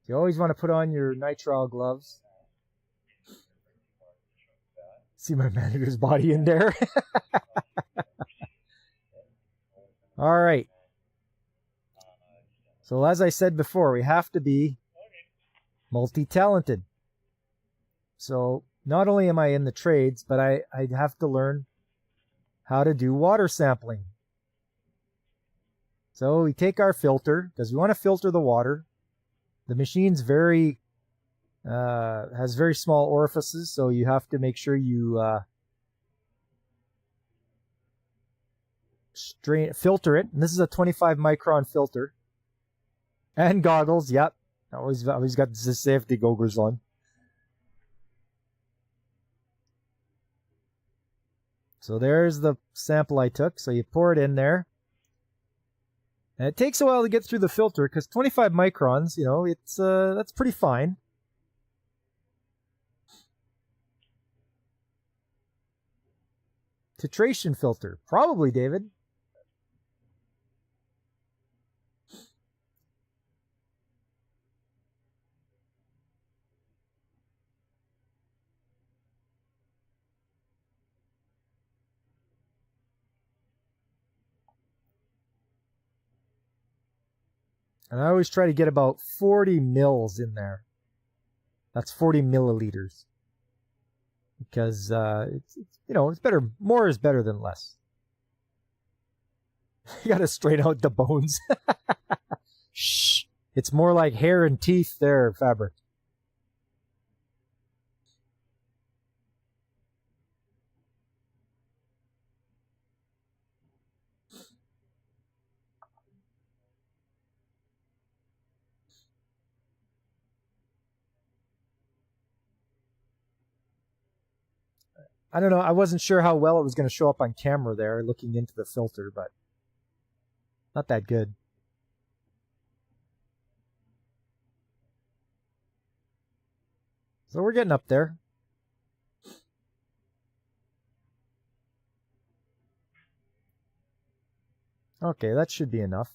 You always want to put on your nitrile gloves. See my manager's body in there. All right. So as I said before, we have to be multi-talented. So not only am I in the trades, but I have to learn how to do water sampling. So we take our filter, because we want to filter the water. The machine's has very small orifices, so you have to make sure you filter it. And this is a 25 micron filter. And goggles, yep. Always got the safety goggles on. So there's the sample I took. So you pour it in there. And it takes a while to get through the filter because 25 microns, you know, it's that's pretty fine. Titration filter. Probably, David. And I always try to get about 40 mils in there. That's 40 milliliters. Because, it's, you know, it's better. More is better than less. You got to straighten out the bones. Shh. It's more like hair and teeth there, Fabric. I don't know. I wasn't sure how well it was going to show up on camera there, looking into the filter, but not that good. So we're getting up there. Okay, that should be enough.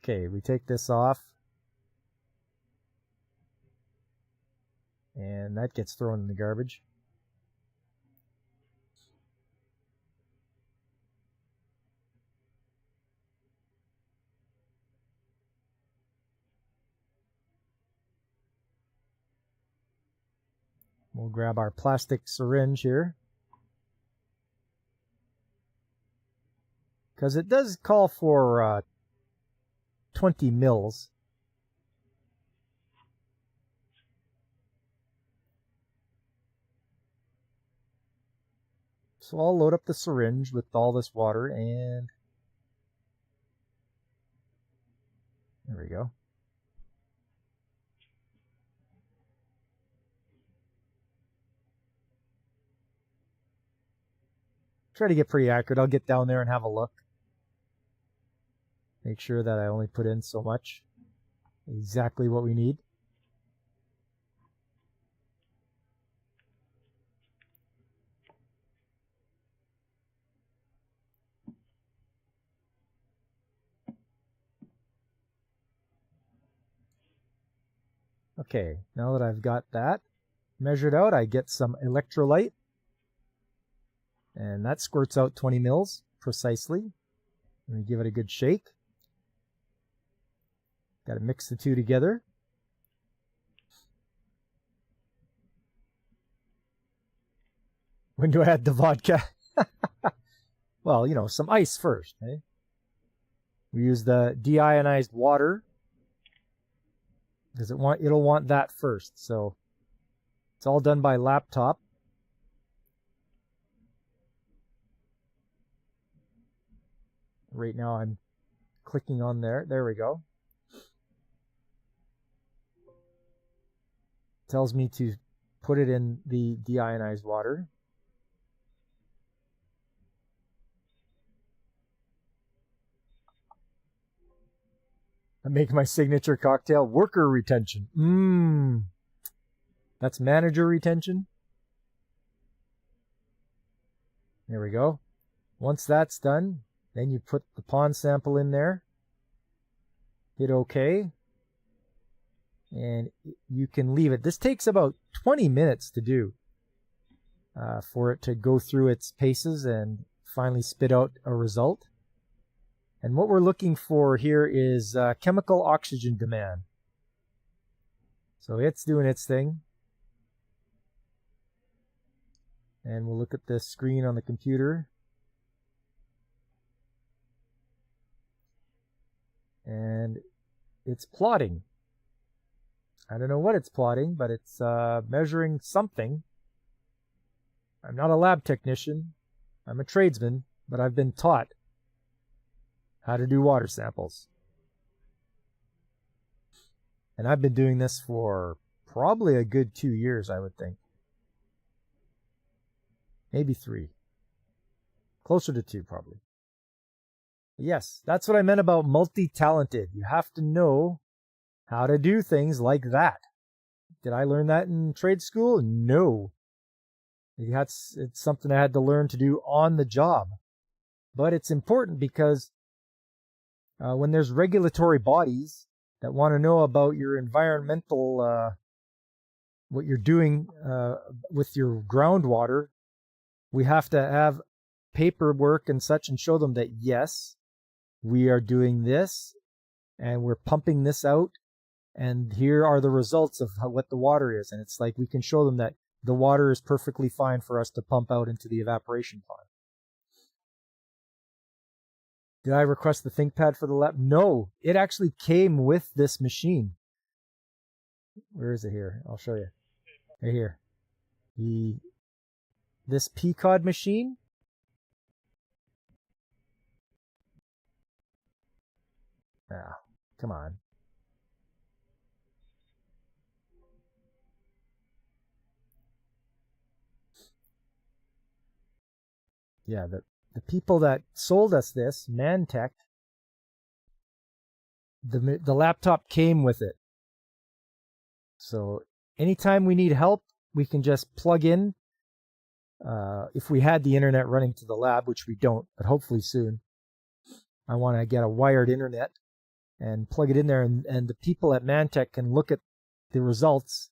Okay, we take this off. And that gets thrown in the garbage. We'll grab our plastic syringe here. Because it does call for 20 mils. So I'll load up the syringe with all this water and there we go. Try to get pretty accurate. I'll get down there and have a look. Make sure that I only put in so much. Exactly what we need. Okay, now that I've got that measured out, I get some electrolyte. And that squirts out 20 mils precisely. Let me give it a good shake. Got to mix the two together. When do I add the vodka? Well, you know, some ice first. Eh? We use the deionized water because it'll want that first. So it's all done by laptop. Right now I'm clicking on there. There we go. Tells me to put it in the deionized water. I make my signature cocktail worker retention. That's manager retention. There we go. Once that's done, then you put the pond sample in there. Hit OK. And you can leave it. This takes about 20 minutes to do for it to go through its paces and finally spit out a result. And what we're looking for here is chemical oxygen demand. So it's doing its thing. And we'll look at the screen on the computer. And it's plotting. I don't know what it's plotting, but it's measuring something. I'm not a lab technician. I'm a tradesman, but I've been taught how to do water samples. And I've been doing this for probably a good 2 years, I would think. Maybe 3. Closer to 2, probably. Yes, that's what I meant about multi-talented. You have to know how to do things like that. Did I learn that in trade school? No. It's something I had to learn to do on the job. But it's important because when there's regulatory bodies that want to know about your environmental, what you're doing with your groundwater, we have to have paperwork and such and show them that, yes, we are doing this and we're pumping this out. And here are the results of what the water is. And it's like we can show them that the water is perfectly fine for us to pump out into the evaporation pond. Did I request the ThinkPad for the lab? No, it actually came with this machine. Where is it here? I'll show you. Right here. This Pequod machine. Ah, come on. Yeah, the people that sold us this, Mantech, the laptop came with it. So anytime we need help, we can just plug in. If we had the internet running to the lab, which we don't, but hopefully soon, I want to get a wired internet and plug it in there, and the people at Mantech can look at the results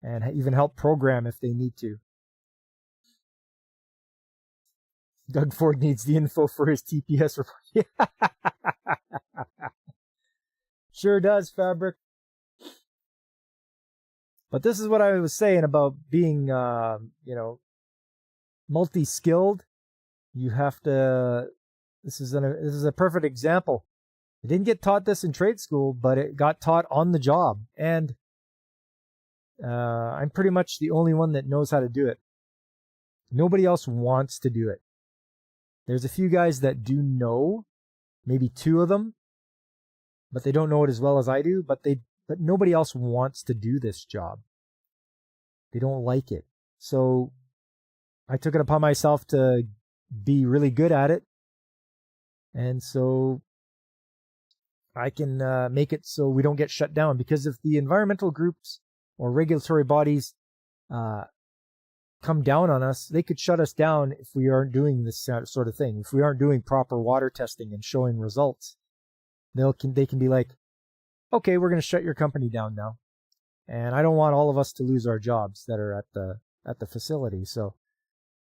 and even help program if they need to. Doug Ford needs the info for his TPS report. Sure does, Fabric. But this is what I was saying about being, multi-skilled. You have to. This is a perfect example. I didn't get taught this in trade school, but it got taught on the job, and I'm pretty much the only one that knows how to do it. Nobody else wants to do it. There's a few guys that do know, maybe 2 of them, but they don't know it as well as I do. But nobody else wants to do this job. They don't like it. So I took it upon myself to be really good at it, and so I can make it so we don't get shut down. Because if the environmental groups or regulatory bodies come down on us, they could shut us down if we aren't doing this sort of thing. If we aren't doing proper water testing and showing results, they can be like, okay, we're going to shut your company down now. And I don't want all of us to lose our jobs that are at the facility. So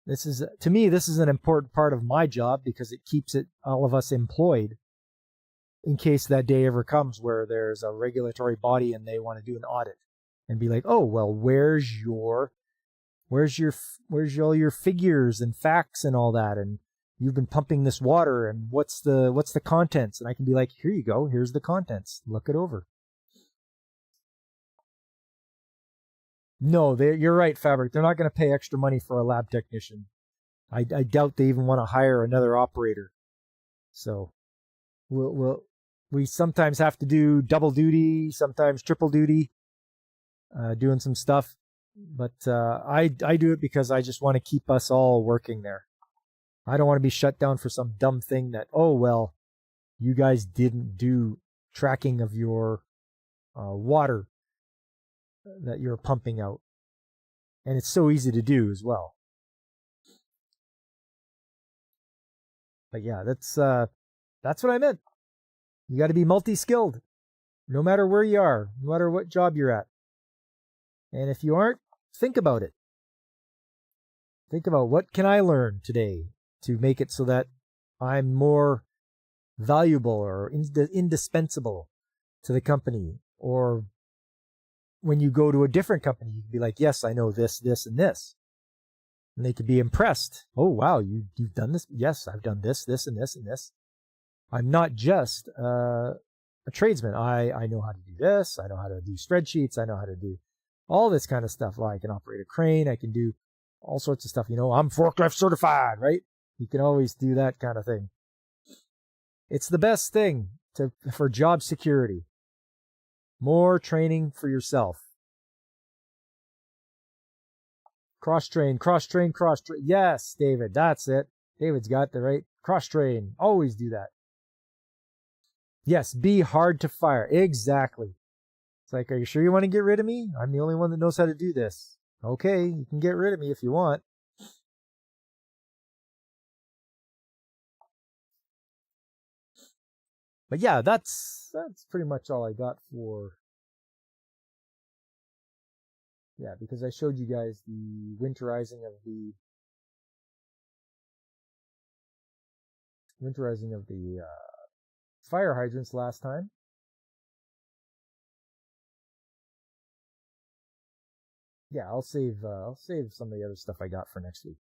to me, this is an important part of my job because it keeps all of us employed in case that day ever comes where there's a regulatory body and they want to do an audit and be like, oh, well, where's all your figures and facts and all that, and you've been pumping this water, and what's the contents? And I can be like, here you go, here's the contents, look it over. No, you're right, Fabric. They're not going to pay extra money for a lab technician. I doubt they even want to hire another operator. So we sometimes have to do double duty, sometimes triple duty, doing some stuff. But I do it because I just want to keep us all working there. I don't want to be shut down for some dumb thing that, oh, well, you guys didn't do tracking of your water that you're pumping out. And it's so easy to do as well. But yeah, that's what I meant. You got to be multi-skilled, no matter where you are, no matter what job you're at. And if you aren't, think about it. Think about, what can I learn today to make it so that I'm more valuable or indispensable to the company? Or when you go to a different company, you can be like, yes, I know this, this, and this. And they could be impressed. Oh, wow, you've done this? Yes, I've done this, this, and this, and this. I'm not just a tradesman. I know how to do this. I know how to do spreadsheets. I know how to do all this kind of stuff. Well, I can operate a crane. I can do all sorts of stuff. I'm forklift certified, right? You can always do that kind of thing. It's the best thing for job security. More training for yourself. Cross-train. Yes, David, that's it. David's got the right cross-train. Always do that. Yes, be hard to fire. Exactly. It's like, are you sure you want to get rid of me? I'm the only one that knows how to do this. Okay, you can get rid of me if you want. But yeah, that's pretty much all I got for... Yeah, because I showed you guys the winterizing of the fire hydrants last time. Yeah, I'll save some of the other stuff I got for next week.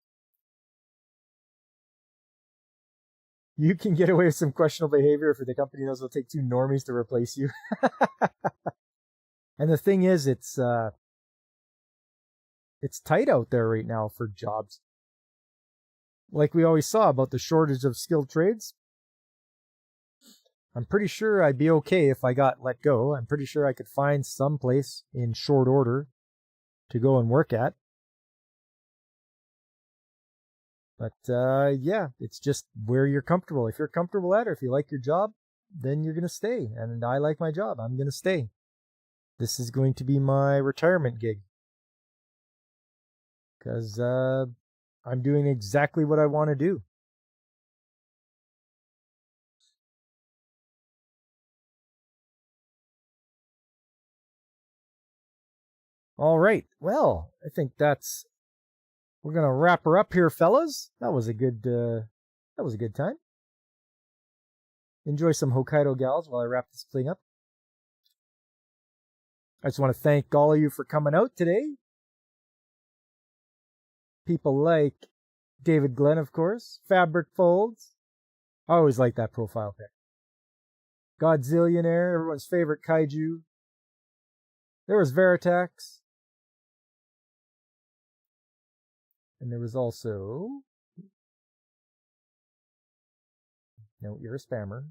You can get away with some questionable behavior if the company knows it'll take two normies to replace you. And the thing is, it's tight out there right now for jobs. Like we always saw about the shortage of skilled trades. I'm pretty sure I'd be okay if I got let go. I'm pretty sure I could find some place in short order to go and work at. But yeah, it's just where you're comfortable. If you're comfortable at it, or if you like your job, then you're going to stay. And I like my job. I'm going to stay. This is going to be my retirement gig. Because I'm doing exactly what I want to do. All right. Well, I think we're going to wrap her up here, fellas. That was a good time. Enjoy some Hokkaido gals while I wrap this thing up. I just want to thank all of you for coming out today. People like David Glenn, of course. Fabric Folds. I always like that profile pic. Godzillionaire, everyone's favorite kaiju. There was Veritax. And there was also... No, you're a spammer.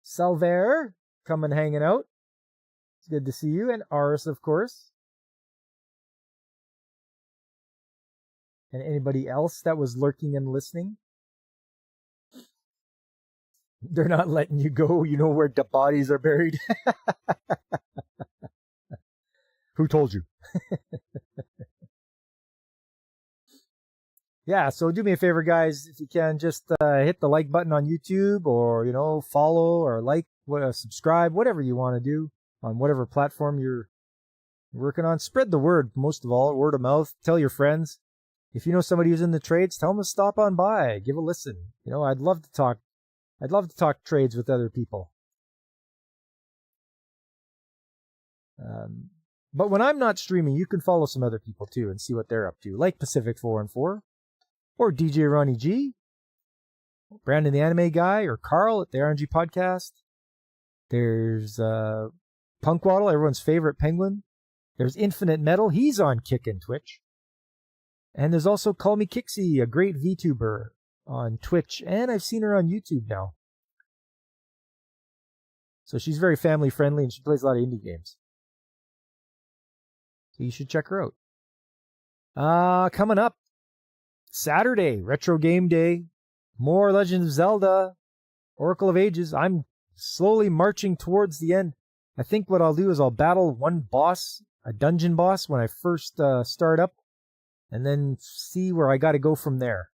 Salver, coming hanging out. It's good to see you. And Aris, of course. And anybody else that was lurking and listening. They're not letting you go. You know where the bodies are buried. Who told you? Yeah, so do me a favor, guys. If you can, just hit the like button on YouTube, or, follow or like, subscribe, whatever you want to do on whatever platform you're working on. Spread the word, most of all, word of mouth. Tell your friends. If you know somebody who's in the trades, tell them to stop on by, give a listen. I'd love to talk trades with other people. But when I'm not streaming, you can follow some other people too and see what they're up to, like Pacific 414, or DJ Ronnie G, Brandon the Anime Guy, or Carl at the RNG Podcast. There's Punkwaddle, everyone's favorite penguin. There's Infinite Metal, he's on Kick and Twitch. And there's also Call Me Kixie, a great VTuber on Twitch, and I've seen her on YouTube now. So she's very family friendly, and she plays a lot of indie games. So you should check her out. Coming up Saturday, Retro Game Day, more Legend of Zelda, Oracle of Ages. I'm slowly marching towards the end. I think what I'll do is I'll battle one boss, a dungeon boss, when I first start up, and then see where I got to go from there.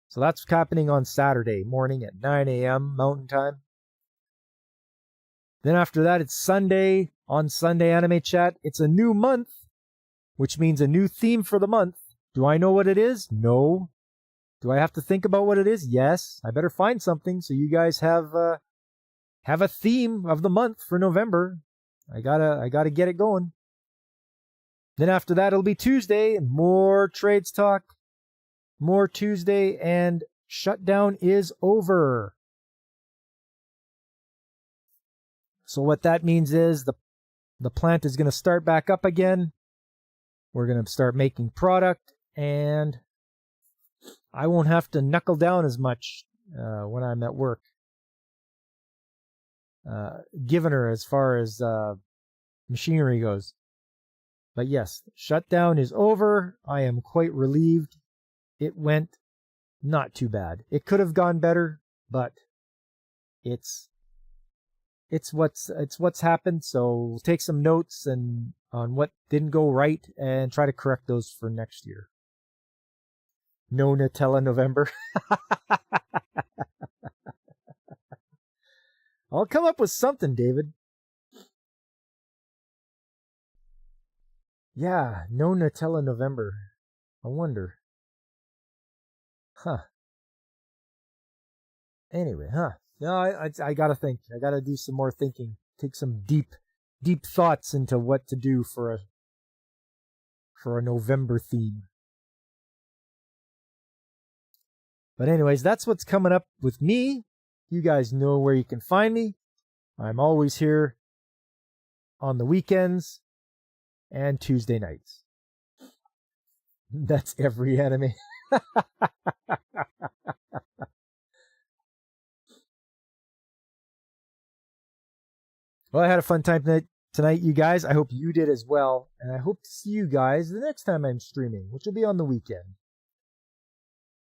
So that's happening on Saturday morning at 9 a.m. Mountain Time. Then after that, it's Sunday. On Sunday Anime Chat, it's a new month, which means a new theme for the month. Do I know what it is? No. Do I have to think about what it is? Yes. I better find something so you guys have a theme of the month for November. I gotta get it going. Then after that, it'll be Tuesday, and more trades talk. More Tuesday, and shutdown is over. So what that means is the plant is going to start back up again. We're going to start making product, and I won't have to knuckle down as much when I'm at work. Given her as far as machinery goes. But yes, shutdown is over. I am quite relieved. It went not too bad. It could have gone better, but it's what's happened. So we'll take some notes and on what didn't go right and try to correct those for next year. No Nutella November. I'll come up with something, David. Yeah, no Nutella November. I wonder. Huh. Anyway, No, I gotta think. I gotta do some more thinking. Take some deep thoughts into what to do for a November theme. But anyways, that's what's coming up with me. You guys know where you can find me. I'm always here on the weekends and Tuesday nights. That's every anime. Well, I had a fun time tonight, you guys. I hope you did as well. And I hope to see you guys the next time I'm streaming, which will be on the weekend.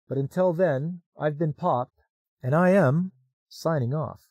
But until then, I've been Pop, and I am signing off.